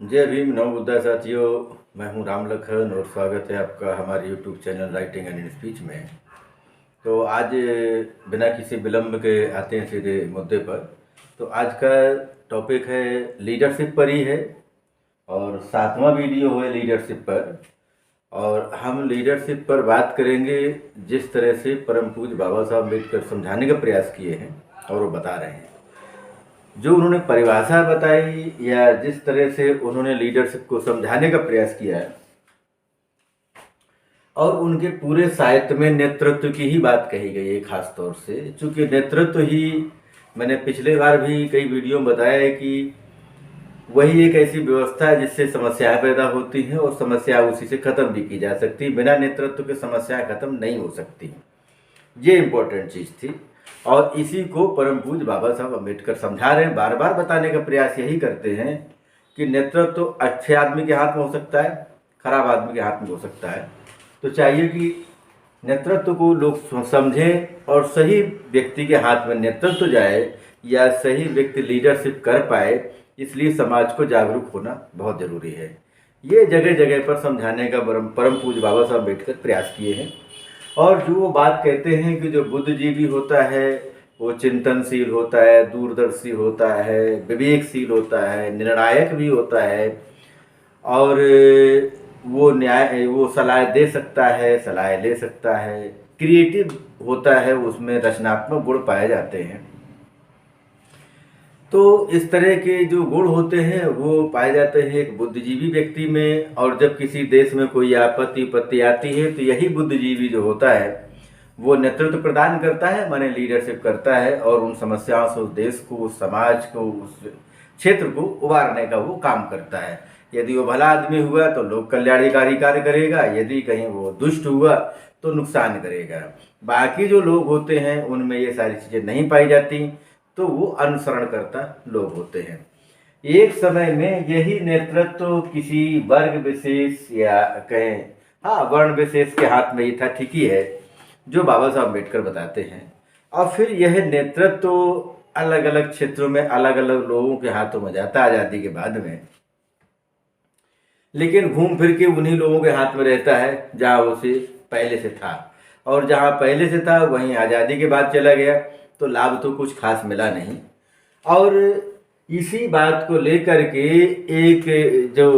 जय भीम नव बुद्धा साथियों। मैं हूं राम लखन और स्वागत है आपका हमारे YouTube channel writing and speech में। तो आज बिना किसी विलंब के आते हैं सीधे मुद्दे पर। तो आज का टॉपिक है लीडरशिप पर ही है और 7वां वीडियो है लीडरशिप पर। और हम लीडरशिप पर बात करेंगे जिस तरह से परम पूज्य बाबा साहब अम्बेडकर समझाने का प्रयास किए हैं और वो बता रहे हैं। जो उन्होंने परिभाषा बताई या जिस तरह से उन्होंने लीडरशिप को समझाने का प्रयास किया है और उनके पूरे साहित्य में नेतृत्व की ही बात कही गई है खास तौर से। चूँकि नेतृत्व ही, मैंने पिछले बार भी कई वीडियो में बताया है कि वही एक ऐसी व्यवस्था है जिससे समस्याएं पैदा होती हैं और समस्या उसी से ख़त्म भी की जा सकती है। बिना नेतृत्व के समस्याएं ख़त्म नहीं हो सकती। ये इम्पोर्टेंट चीज़ थी और इसी को परम पूज्य बाबा साहब अम्बेडकर समझा रहे हैं। बार बार बताने का प्रयास यही करते हैं कि नेतृत्व तो अच्छे आदमी के हाथ में हो सकता है, खराब आदमी के हाथ में हो सकता है। तो चाहिए कि नेतृत्व को लोग समझें और सही व्यक्ति के हाथ में नेतृत्व जाए या सही व्यक्ति लीडरशिप कर पाए। इसलिए समाज को जागरूक होना बहुत ज़रूरी है। ये जगह जगह पर समझाने का परम पूज्य बाबा साहब अम्बेडकर प्रयास किए हैं। और जो वो बात कहते हैं कि जो बुद्धिजीवी होता है वो चिंतनशील होता है, दूरदर्शी होता है, विवेकशील होता है, निर्णायक भी होता है और वो सलाह दे सकता है, सलाह ले सकता है, क्रिएटिव होता है, उसमें रचनात्मक गुण पाए जाते हैं। तो इस तरह के जो गुण होते हैं वो पाए जाते हैं एक बुद्धिजीवी व्यक्ति में। और जब किसी देश में कोई आपत्ति आती है तो यही बुद्धिजीवी जो होता है वो नेतृत्व प्रदान करता है, माने लीडरशिप करता है और उन समस्याओं से उस देश को, उस समाज को, उस क्षेत्र को उबारने का वो काम करता है। यदि वो भला आदमी हुआ तो लोक कल्याणकारी कार्य करेगा, यदि कहीं वो दुष्ट हुआ तो नुकसान करेगा। बाकी जो लोग होते हैं उनमें ये सारी चीज़ें नहीं पाई जाती, तो वो अनुसरण करता लोग होते हैं। एक समय में यही नेतृत्व किसी वर्ग विशेष या कहें वर्ण विशेष के हाथ में ही था, ठीक ही है, जो बाबा साहब अम्बेडकर बताते हैं। और फिर यह नेतृत्व अलग अलग क्षेत्रों में अलग अलग लोगों के हाथों में जाता आज़ादी के बाद में, लेकिन घूम फिर के उन्हीं लोगों के हाथ में रहता है जहाँ उसे पहले से था। और जहाँ पहले से था वहीं आज़ादी के बाद चला गया तो लाभ तो कुछ खास मिला नहीं। और इसी बात को लेकर के एक जो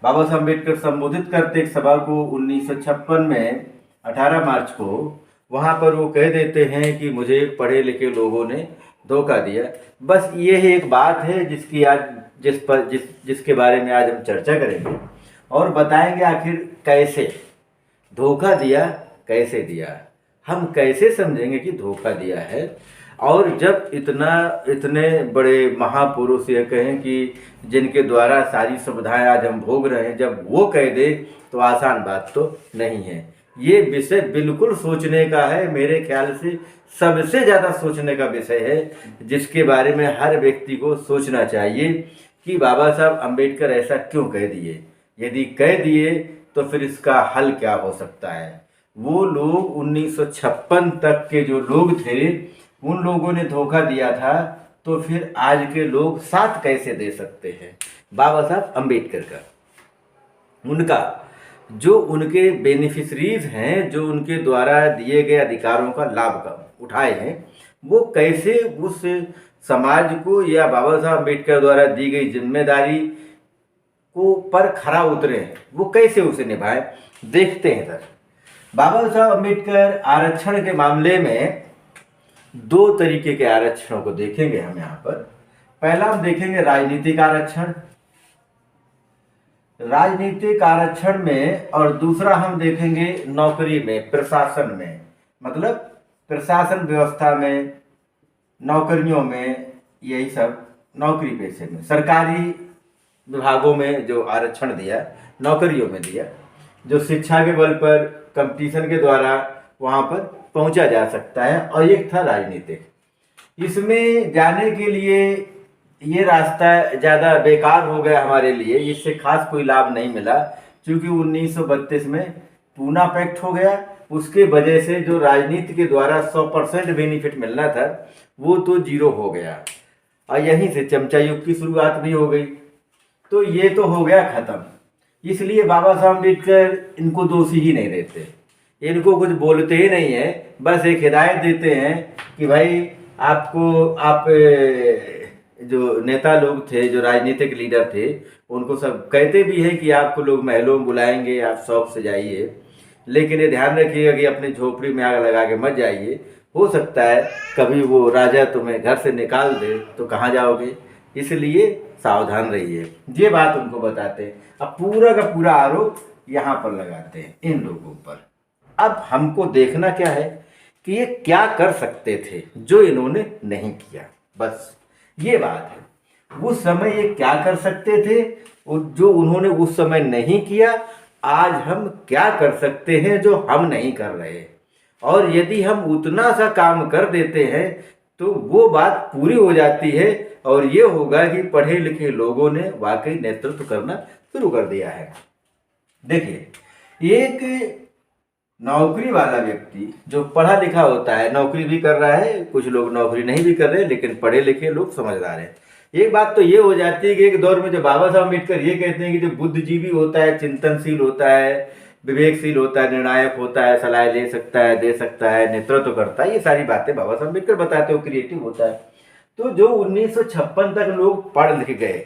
बाबा साहब अम्बेडकर संबोधित करते एक सभा को 1956 में 18 मार्च को, वहाँ पर वो कह देते हैं कि मुझे पढ़े लिखे लोगों ने धोखा दिया। बस ये एक बात है जिसकी आज जिसके बारे में आज हम चर्चा करेंगे और बताएंगे आखिर कैसे धोखा दिया, कैसे दिया, हम कैसे समझेंगे कि धोखा दिया है। और जब इतने बड़े महापुरुष ये कहें कि जिनके द्वारा सारी सुविधाएं आज हम भोग रहे हैं, जब वो कह दे तो आसान बात तो नहीं है। ये विषय बिल्कुल सोचने का है, मेरे ख्याल से सबसे ज़्यादा सोचने का विषय है, जिसके बारे में हर व्यक्ति को सोचना चाहिए कि बाबा साहब अम्बेडकर ऐसा क्यों कह दिए। यदि कह दिए तो फिर इसका हल क्या हो सकता है। वो लोग 1956 तक के जो लोग थे उन लोगों ने धोखा दिया था, तो फिर आज के लोग साथ कैसे दे सकते हैं बाबा साहब अम्बेडकर का। उनका जो उनके बेनिफिशरीज हैं, जो उनके द्वारा दिए गए अधिकारों का लाभ उठाए हैं, वो कैसे उस समाज को या बाबा साहब अम्बेडकर द्वारा दी गई जिम्मेदारी को पर खरा उतरे हैं, वो कैसे उसे निभाएं, देखते हैं सर। बाबा साहब अम्बेडकर आरक्षण के मामले में दो तरीके के आरक्षणों को देखेंगे हम यहाँ पर। पहला हम देखेंगे राजनीतिक आरक्षण, राजनीतिक आरक्षण में, और दूसरा हम देखेंगे नौकरी में, प्रशासन में, मतलब प्रशासन व्यवस्था में, नौकरियों में, यही सब नौकरी पेशे में, सरकारी विभागों में जो आरक्षण दिया, नौकरियों में दिया, जो शिक्षा के बल पर कंपटीशन के द्वारा वहाँ पर पहुँचा जा सकता है। और एक था राजनीतिक। इसमें जाने के लिए ये रास्ता ज़्यादा बेकार हो गया हमारे लिए, इससे खास कोई लाभ नहीं मिला, क्योंकि 1932 में पूना पैक्ट हो गया। उसके वजह से जो राजनीति के द्वारा 100% बेनिफिट मिलना था वो तो जीरो हो गया और यहीं से चमचा युग की शुरुआत भी हो गई। तो ये तो हो गया खत्म। इसलिए बाबा साहब अम्बेडकर इनको दोषी ही नहीं देते, इनको कुछ बोलते ही नहीं है, बस एक हिदायत देते हैं कि भाई आपको जो नेता लोग थे, जो राजनीतिक लीडर थे, उनको सब कहते भी हैं कि आपको लोग महलों में बुलाएंगे, आप शौक से जाइए, लेकिन ये ध्यान रखिएगा कि अपनी झोपड़ी में आग लगा के मत जाइए। हो सकता है कभी वो राजा तुम्हें घर से निकाल दे तो कहाँ जाओगे, इसलिए सावधान रहिए। ये बात उनको बताते हैं। अब पूरा का पूरा आरोप यहाँ पर लगाते हैं इन लोगों पर। अब हमको देखना क्या है कि ये क्या कर सकते थे जो इन्होंने नहीं किया, बस ये बात है। उस समय ये क्या कर सकते थे और जो उन्होंने उस समय नहीं किया, आज हम क्या कर सकते हैं जो हम नहीं कर रहे। और यदि हम उतना सा काम कर देते हैं तो वो बात पूरी हो जाती है और ये होगा कि पढ़े लिखे लोगों ने वाकई नेतृत्व करना शुरू कर दिया है। देखिए, एक नौकरी वाला व्यक्ति जो पढ़ा लिखा होता है, नौकरी भी कर रहा है, कुछ लोग नौकरी नहीं भी कर रहे, लेकिन पढ़े लिखे लोग समझदार हैं। एक बात तो ये हो जाती है कि एक दौर में जो बाबा साहब अम्बेडकर ये कहते हैं कि जो बुद्धिजीवी होता है, चिंतनशील होता है, विवेकशील होता है, निर्णायक होता है, सलाह दे सकता है, नेतृत्व करता है, ये सारी बातें बाबा साहब अम्बेडकर बताते हो, क्रिएटिव होता है। तो जो 1956 तक लोग पढ़ लिख गए,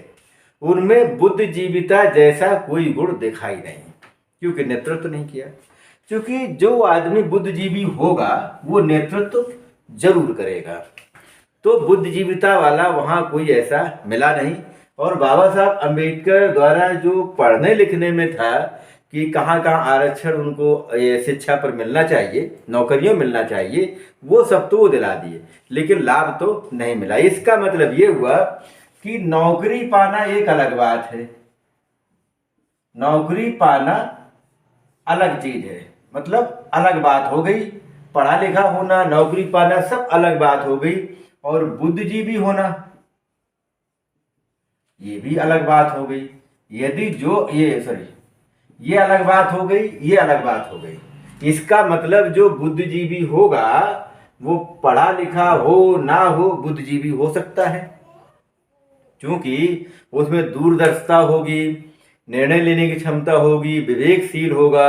उनमें बुद्धिजीविता जैसा कोई गुण दिखाई नहीं, क्योंकि नेतृत्व नहीं किया। क्योंकि जो आदमी बुद्धिजीवी होगा वो नेतृत्व जरूर करेगा, तो बुद्धिजीविता वाला वहाँ कोई ऐसा मिला नहीं। और बाबा साहब अम्बेडकर द्वारा जो पढ़ने लिखने में था कि कहाँ कहाँ आरक्षण उनको शिक्षा पर मिलना चाहिए, नौकरियों मिलना चाहिए, वो सब तो वो दिला दिए, लेकिन लाभ तो नहीं मिला। इसका मतलब ये हुआ कि नौकरी पाना एक अलग बात है, नौकरी पाना अलग चीज है, मतलब अलग बात हो गई। पढ़ा लिखा होना, नौकरी पाना सब अलग बात हो गई। और बुद्धिजीवी होना ये भी अलग बात हो गई। यदि जो ये अलग बात हो गई, ये अलग बात हो गई। इसका मतलब जो बुद्धिजीवी होगा वो पढ़ा लिखा हो ना हो, बुद्धिजीवी हो सकता है, क्योंकि उसमें दूरदर्शिता होगी, निर्णय लेने की क्षमता होगी, विवेकशील होगा,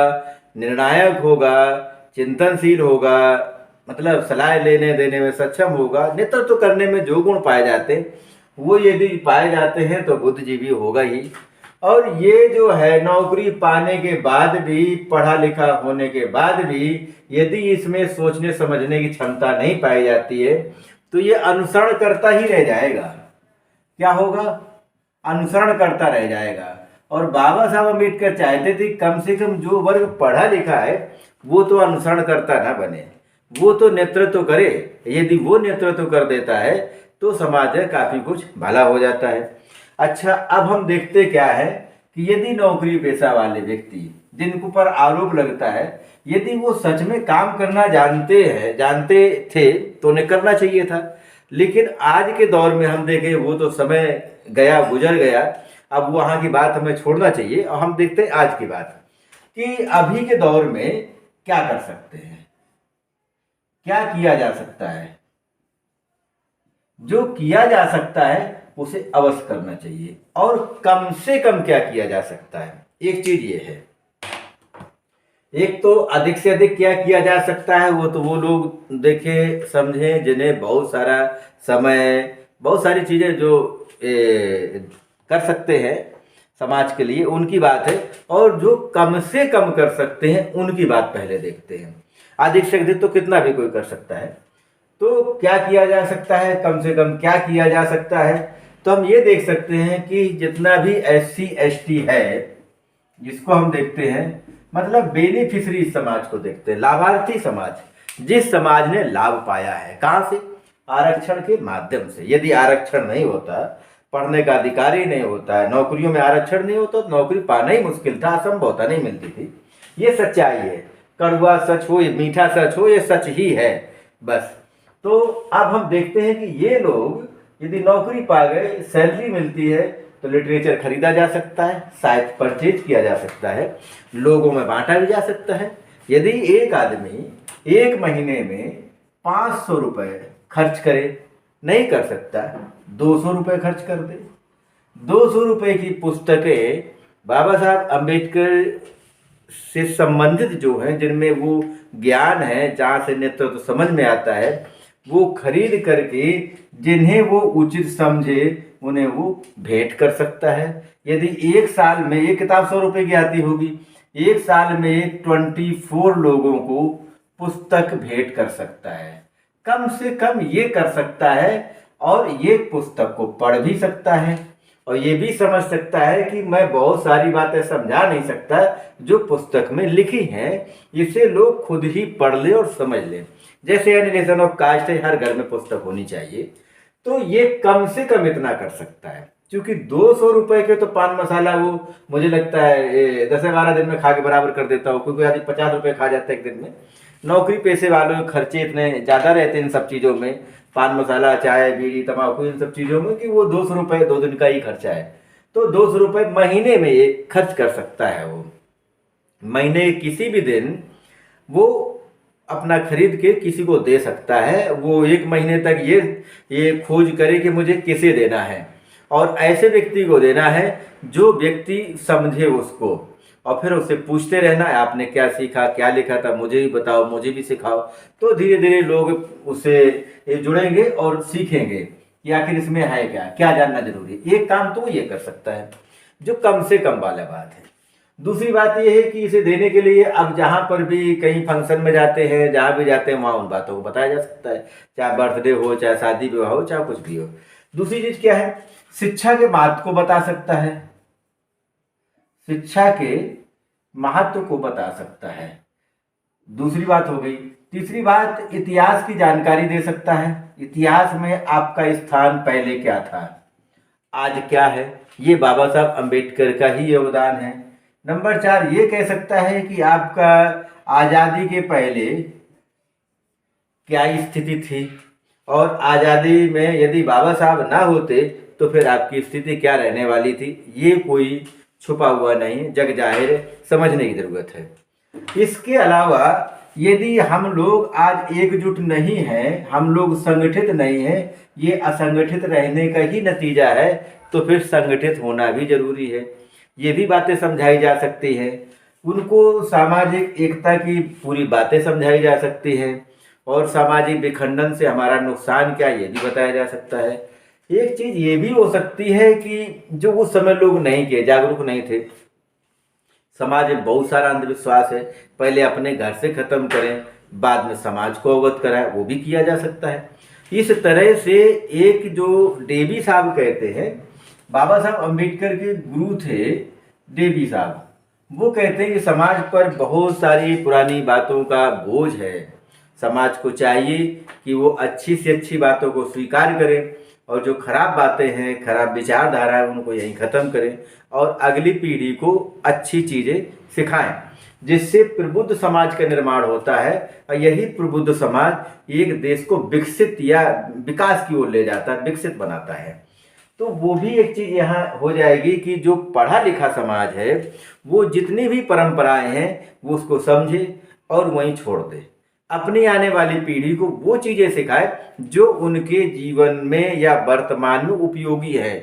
निर्णायक होगा, चिंतनशील होगा, मतलब सलाह लेने देने में सक्षम होगा, नेतृत्व करने में जो गुण पाए जाते हैं वो यदि पाए जाते हैं तो बुद्धिजीवी होगा ही। और ये जो है नौकरी पाने के बाद भी, पढ़ा लिखा होने के बाद भी यदि इसमें सोचने समझने की क्षमता नहीं पाई जाती है तो ये अनुसरण करता ही रह जाएगा। क्या होगा? अनुसरण करता रह जाएगा। और बाबा साहब अम्बेडकर चाहते थे कम से कम जो वर्ग पढ़ा लिखा है वो तो अनुसरण करता ना बने, वो तो नेतृत्व करे। यदि वो नेतृत्व कर देता है तो समाज में काफ़ी कुछ भला हो जाता है। अच्छा, अब हम देखते क्या है कि यदि नौकरी पेशा वाले व्यक्ति जिनको पर आरोप लगता है, यदि वो सच में काम करना जानते थे तो उन्हें करना चाहिए था। लेकिन आज के दौर में हम देखें, वो तो समय गया, गुजर गया, अब वहाँ की बात हमें छोड़ना चाहिए और हम देखते हैं आज की बात कि अभी के दौर में क्या कर सकते हैं, क्या किया जा सकता है। जो किया जा सकता है उसे अवश्य करना चाहिए। और कम से कम क्या किया जा सकता है, एक चीज ये है, एक तो अधिक से अधिक क्या किया जा सकता है वो तो वो लोग देखे समझे जिन्हें बहुत सारा समय, बहुत सारी चीजें जो कर सकते हैं समाज के लिए, उनकी बात है। और जो कम से कम कर सकते हैं उनकी बात पहले देखते हैं। अधिक से अधिक तो कितना भी कोई कर सकता है, तो क्या किया जा सकता है, कम से कम क्या किया जा सकता है। तो हम ये देख सकते हैं कि जितना भी SC ST है, जिसको हम देखते हैं, मतलब बेनिफिशरी समाज को देखते हैं, लाभार्थी समाज, जिस समाज ने लाभ पाया है, कहाँ से? आरक्षण के माध्यम से। यदि आरक्षण नहीं होता, पढ़ने का अधिकार ही नहीं होता है, नौकरियों में आरक्षण नहीं होता तो नौकरी पाना ही मुश्किल था, असंभव था, नहीं मिलती थी। ये सच्चाई है, कड़वा सच हो, मीठा सच हो, ये सच ही है बस। तो अब हम देखते हैं कि ये लोग यदि नौकरी पा गए, सैलरी मिलती है, तो लिटरेचर खरीदा जा सकता है, साहित्य परचेज किया जा सकता है, लोगों में बांटा भी जा सकता है। यदि एक आदमी एक महीने में 500 रुपये खर्च करे, नहीं कर सकता, 200 रुपये खर्च कर दे, 200 रुपये की पुस्तकें बाबा साहब अम्बेडकर से संबंधित जो हैं, जिनमें वो ज्ञान है, जहाँ से नेतृत्व तो समझ में आता है, वो खरीद करके जिन्हें वो उचित समझे उन्हें वो भेंट कर सकता है। यदि एक साल में, एक किताब 100 रुपये की आती होगी, एक साल में 24 लोगों को पुस्तक भेंट कर सकता है, कम से कम ये कर सकता है। और ये पुस्तक को पढ़ भी सकता है और ये भी समझ सकता है कि मैं बहुत सारी बातें समझा नहीं सकता जो पुस्तक में लिखी हैं, इसे लोग खुद ही पढ़ ले और समझ ले। जैसे एनिमेशन ऑफ कास्ट है, हर घर में पुस्तक होनी चाहिए, तो ये कम से कम इतना कर सकता है। क्योंकि 200 रुपये के तो पान मसाला वो मुझे लगता है 10-12 दिन में खा के बराबर कर देता हो। कोई आदमी 50 रुपये खा जाता है एक दिन में। नौकरी पेशे वालों के खर्चे इतने ज़्यादा रहते हैं इन सब चीज़ों में, पान मसाला, चाय, बीड़ी, तम्बाकू, इन सब चीज़ों में, कि वो 200 रुपये 2 दिन का ही खर्चा है। तो 200 रुपये महीने में ये खर्च कर सकता है। वो महीने किसी भी दिन वो अपना खरीद के किसी को दे सकता है। वो एक महीने तक ये खोज करे कि मुझे किसे देना है, और ऐसे व्यक्ति को देना है जो व्यक्ति समझे उसको, और फिर उससे पूछते रहना है आपने क्या सीखा, क्या लिखा था, मुझे भी बताओ, मुझे भी सिखाओ। तो धीरे धीरे लोग उससे जुड़ेंगे और सीखेंगे कि आखिर इसमें है क्या, क्या जानना जरूरी है। एक काम तो ये कर सकता है जो कम से कम वाला बात है। दूसरी बात यह है कि इसे देने के लिए अब जहाँ पर भी कहीं फंक्शन में जाते हैं, जहाँ भी जाते हैं, वहाँ उन बातों को बताया जा सकता है, चाहे बर्थडे हो, चाहे शादी विवाह हो, चाहे कुछ भी हो। दूसरी चीज क्या है, शिक्षा के महत्व को बता सकता है, शिक्षा के महत्व को बता सकता है। दूसरी बात हो गई। तीसरी बात, इतिहास की जानकारी दे सकता है। इतिहास में आपका स्थान पहले क्या था, आज क्या है, ये बाबा साहब अम्बेडकर का ही योगदान है। नंबर 4, ये कह सकता है कि आपका आज़ादी के पहले क्या स्थिति थी, और आज़ादी में यदि बाबा साहब ना होते तो फिर आपकी स्थिति क्या रहने वाली थी। ये कोई छुपा हुआ नहीं, जग जाहिर, समझने की ज़रूरत है। इसके अलावा यदि हम लोग आज एकजुट नहीं हैं, हम लोग संगठित नहीं हैं, ये असंगठित रहने का ही नतीजा है, तो फिर संगठित होना भी जरूरी है। ये भी बातें समझाई जा सकती हैं, उनको सामाजिक एकता की पूरी बातें समझाई जा सकती हैं, और सामाजिक विखंडन से हमारा नुकसान क्या, ये भी बताया जा सकता है। एक चीज़ ये भी हो सकती है कि जो उस समय लोग नहीं किए, जागरूक नहीं थे, समाज में बहुत सारा अंधविश्वास है, पहले अपने घर से खत्म करें, बाद में समाज को अवगत कराएं, वो भी किया जा सकता है। इस तरह से एक जो डेवी साहब कहते हैं, बाबा साहब अम्बेडकर के गुरु थे डेवी साहब, वो कहते हैं कि समाज पर बहुत सारी पुरानी बातों का बोझ है। समाज को चाहिए कि वो अच्छी से अच्छी बातों को स्वीकार करें, और जो खराब बातें हैं, खराब विचारधारा है, उनको यहीं ख़त्म करें, और अगली पीढ़ी को अच्छी चीज़ें सिखाएं, जिससे प्रबुद्ध समाज का निर्माण होता है। और यही प्रबुद्ध समाज एक देश को विकसित या विकास की ओर ले जाता है, विकसित बनाता है। तो वो भी एक चीज़ यहाँ हो जाएगी कि जो पढ़ा लिखा समाज है वो जितनी भी परंपराएं हैं वो उसको समझे और वहीं छोड़ दे, अपनी आने वाली पीढ़ी को वो चीज़ें सिखाए जो उनके जीवन में या वर्तमान में उपयोगी है।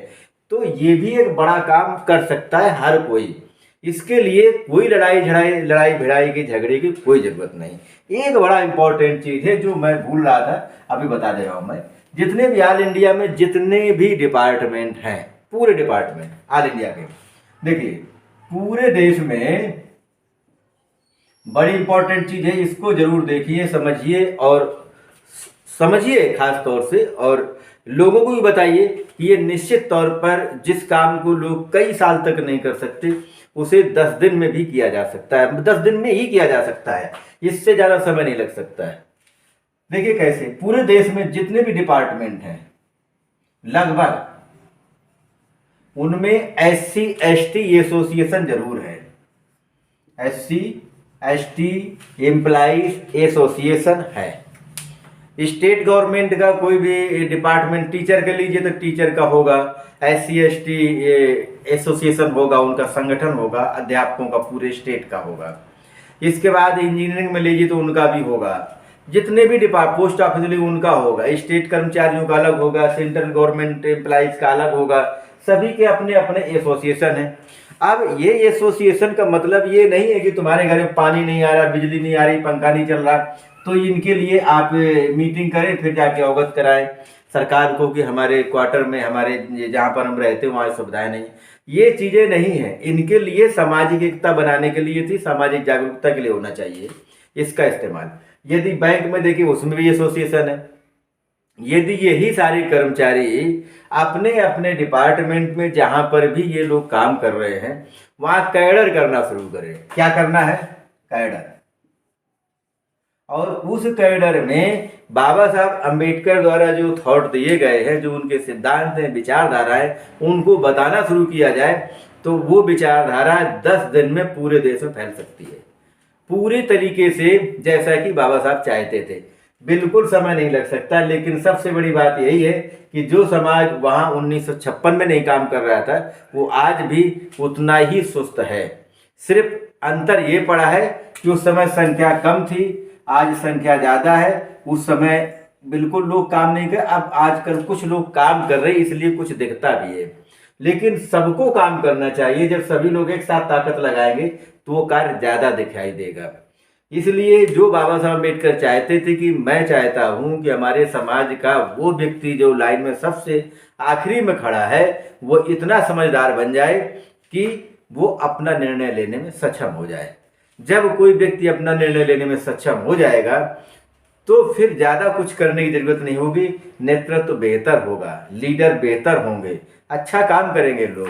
तो ये भी एक बड़ा काम कर सकता है हर कोई। इसके लिए कोई लड़ाई भिड़ाई की, झगड़े की कोई ज़रूरत नहीं। एक बड़ा इंपॉर्टेंट चीज़ है जो मैं भूल रहा था, अभी बता दे रहा हूँ मैं। जितने भी ऑल इंडिया में जितने भी डिपार्टमेंट हैं, पूरे डिपार्टमेंट ऑल इंडिया के, देखिए पूरे देश में बड़ी इंपॉर्टेंट चीज़ है, इसको जरूर देखिए, समझिए खास तौर से, और लोगों को भी बताइए कि ये निश्चित तौर पर जिस काम को लोग कई साल तक नहीं कर सकते उसे 10 दिन में भी किया जा सकता है, 10 दिन में ही किया जा सकता है, इससे ज़्यादा समय नहीं लग सकता है। देखिए कैसे पूरे देश में जितने भी डिपार्टमेंट हैं लगभग उनमें SC/ST एसोसिएशन जरूर है। SC/ST एम्प्लॉइज एसोसिएशन है। स्टेट गवर्नमेंट का कोई भी डिपार्टमेंट, टीचर के लीजिए तो टीचर का होगा, SC/ST एसोसिएशन होगा, उनका संगठन होगा, अध्यापकों का पूरे स्टेट का होगा। इसके बाद इंजीनियरिंग में लीजिए तो उनका भी होगा, जितने भी पोस्ट ऑफिस उनका होगा, स्टेट कर्मचारियों का अलग होगा, सेंट्रल गवर्नमेंट एम्प्लॉइज का अलग होगा, सभी के अपने अपने एसोसिएशन हैं। अब ये एसोसिएशन का मतलब ये नहीं है कि तुम्हारे घर में पानी नहीं आ रहा, बिजली नहीं आ रही, पंखा नहीं चल रहा, तो इनके लिए आप मीटिंग करें, फिर जाके अवगत कराएं सरकार को कि हमारे क्वार्टर में, हमारे जहाँ पर हम रहते हैं वहाँ सुविधाएं नहीं। ये चीज़ें नहीं हैं, इनके लिए सामाजिक एकता बनाने के लिए थी, सामाजिक जागरूकता के लिए होना चाहिए इसका इस्तेमाल। यदि बैंक में देखिए उसमें भी एसोसिएशन है, यदि यही सारे कर्मचारी अपने अपने डिपार्टमेंट में जहाँ पर भी ये लोग काम कर रहे हैं वहाँ कैडर करना शुरू करें। क्या करना है? कैडर। और उस कैडर में बाबा साहब अम्बेडकर द्वारा जो थॉट दिए गए हैं, जो उनके सिद्धांत हैं, विचारधारा है, उनको बताना शुरू किया जाए तो वो विचारधारा 10 दिन में पूरे देश में फैल सकती है, पूरे तरीके से जैसा कि बाबा साहब चाहते थे। बिल्कुल समय नहीं लग सकता, लेकिन सबसे बड़ी बात यही है कि जो समाज वहाँ 1956 में नहीं काम कर रहा था वो आज भी उतना ही सुस्त है। सिर्फ अंतर ये पड़ा है कि उस समय संख्या कम थी, आज संख्या ज़्यादा है। उस समय बिल्कुल लोग काम नहीं कर, अब आजकल कुछ लोग काम कर रहे हैं, इसलिए कुछ दिखता भी है। लेकिन सबको काम करना चाहिए, जब सभी लोग एक साथ ताकत लगाएंगे तो वो कार्य ज़्यादा दिखाई देगा। इसलिए जो बाबा साहब अम्बेडकर चाहते थे कि मैं चाहता हूँ कि हमारे समाज का वो व्यक्ति जो लाइन में सबसे आखिरी में खड़ा है वो इतना समझदार बन जाए कि वो अपना निर्णय लेने में सक्षम हो जाए। जब कोई व्यक्ति अपना निर्णय लेने में सक्षम हो जाएगा तो फिर ज़्यादा कुछ करने की ज़रूरत नहीं होगी, नेतृत्व बेहतर होगा, लीडर बेहतर होंगे, अच्छा काम करेंगे लोग,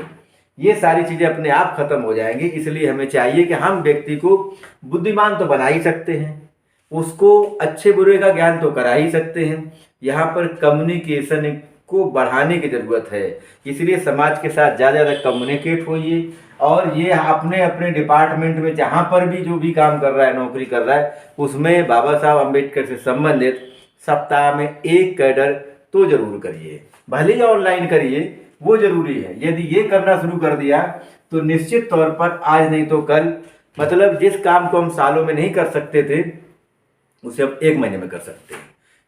ये सारी चीज़ें अपने आप खत्म हो जाएंगी। इसलिए हमें चाहिए कि हम व्यक्ति को बुद्धिमान तो बना ही सकते हैं, उसको अच्छे बुरे का ज्ञान तो करा ही सकते हैं, यहाँ पर कम्युनिकेशन को बढ़ाने की ज़रूरत है। इसलिए समाज के साथ ज़्यादा ज़्यादा कम्युनिकेट होइए और ये अपने अपने डिपार्टमेंट में जहाँ पर भी जो भी काम कर रहा है, नौकरी कर रहा है, उसमें बाबा साहब अम्बेडकर से संबंधित सप्ताह में एक कैडर तो जरूर करिए, भले ही ऑनलाइन करिए, वो जरूरी है। यदि ये करना शुरू कर दिया तो निश्चित तौर पर आज नहीं तो कल, मतलब जिस काम को हम सालों में नहीं कर सकते थे उसे हम 1 महीने में कर सकते हैं।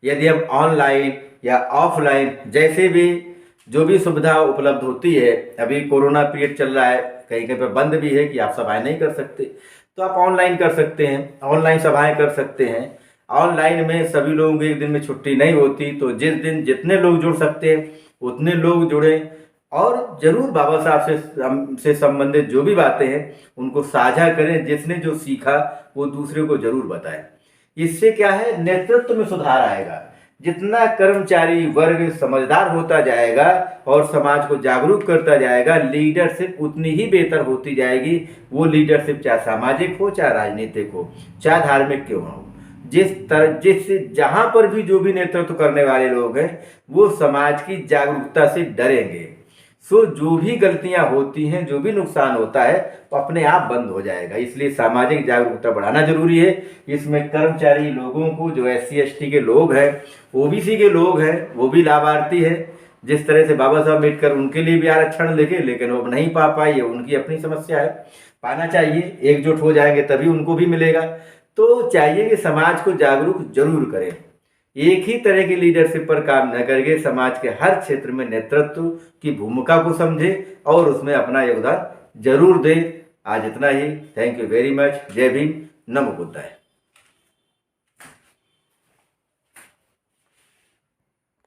यदि हम ऑनलाइन या ऑफलाइन जैसे भी जो भी सुविधा उपलब्ध होती है, अभी कोरोना पीरियड चल रहा है, कहीं कहीं पर बंद भी है कि आप सभाएं नहीं कर सकते, तो आप ऑनलाइन कर सकते हैं, ऑनलाइन सभाएं कर सकते हैं। ऑनलाइन में सभी लोगों को एक दिन में छुट्टी नहीं होती, तो जिस दिन जितने लोग जुड़ सकते हैं उतने लोग जुड़ें और ज़रूर बाबा साहब से संबंधित जो भी बातें हैं उनको साझा करें। जिसने जो सीखा वो दूसरे को जरूर बताएं। इससे क्या है, नेतृत्व में सुधार आएगा। जितना कर्मचारी वर्ग समझदार होता जाएगा और समाज को जागरूक करता जाएगा, लीडरशिप उतनी ही बेहतर होती जाएगी। वो लीडरशिप चाहे सामाजिक हो, चाहे राजनीतिक हो, चाहे धार्मिक क्यों हो, जिस जहाँ पर भी जो भी नेतृत्व करने वाले लोग हैं वो समाज की जागरूकता से डरेंगे। सो जो भी गलतियां होती हैं, जो भी नुकसान होता है वो अपने आप बंद हो जाएगा। इसलिए सामाजिक जागरूकता बढ़ाना जरूरी है। इसमें कर्मचारी लोगों को, जो SC ST के लोग हैं, OBC के लोग हैं, वो भी लाभार्थी है। जिस तरह से बाबा साहब अम्बेडकर उनके लिए भी आरक्षण लेके, लेकिन वो नहीं पा पाए, ये उनकी अपनी समस्या है, पाना चाहिए, एकजुट हो जाएंगे तभी उनको भी मिलेगा। तो चाहिए कि समाज को जागरूक जरूर करें, एक ही तरह की लीडरशिप पर काम न करके समाज के हर क्षेत्र में नेतृत्व की भूमिका को समझे और उसमें अपना योगदान जरूर दें। आज इतना ही। Thank you very much. जय भीम। नमो बुद्धाय।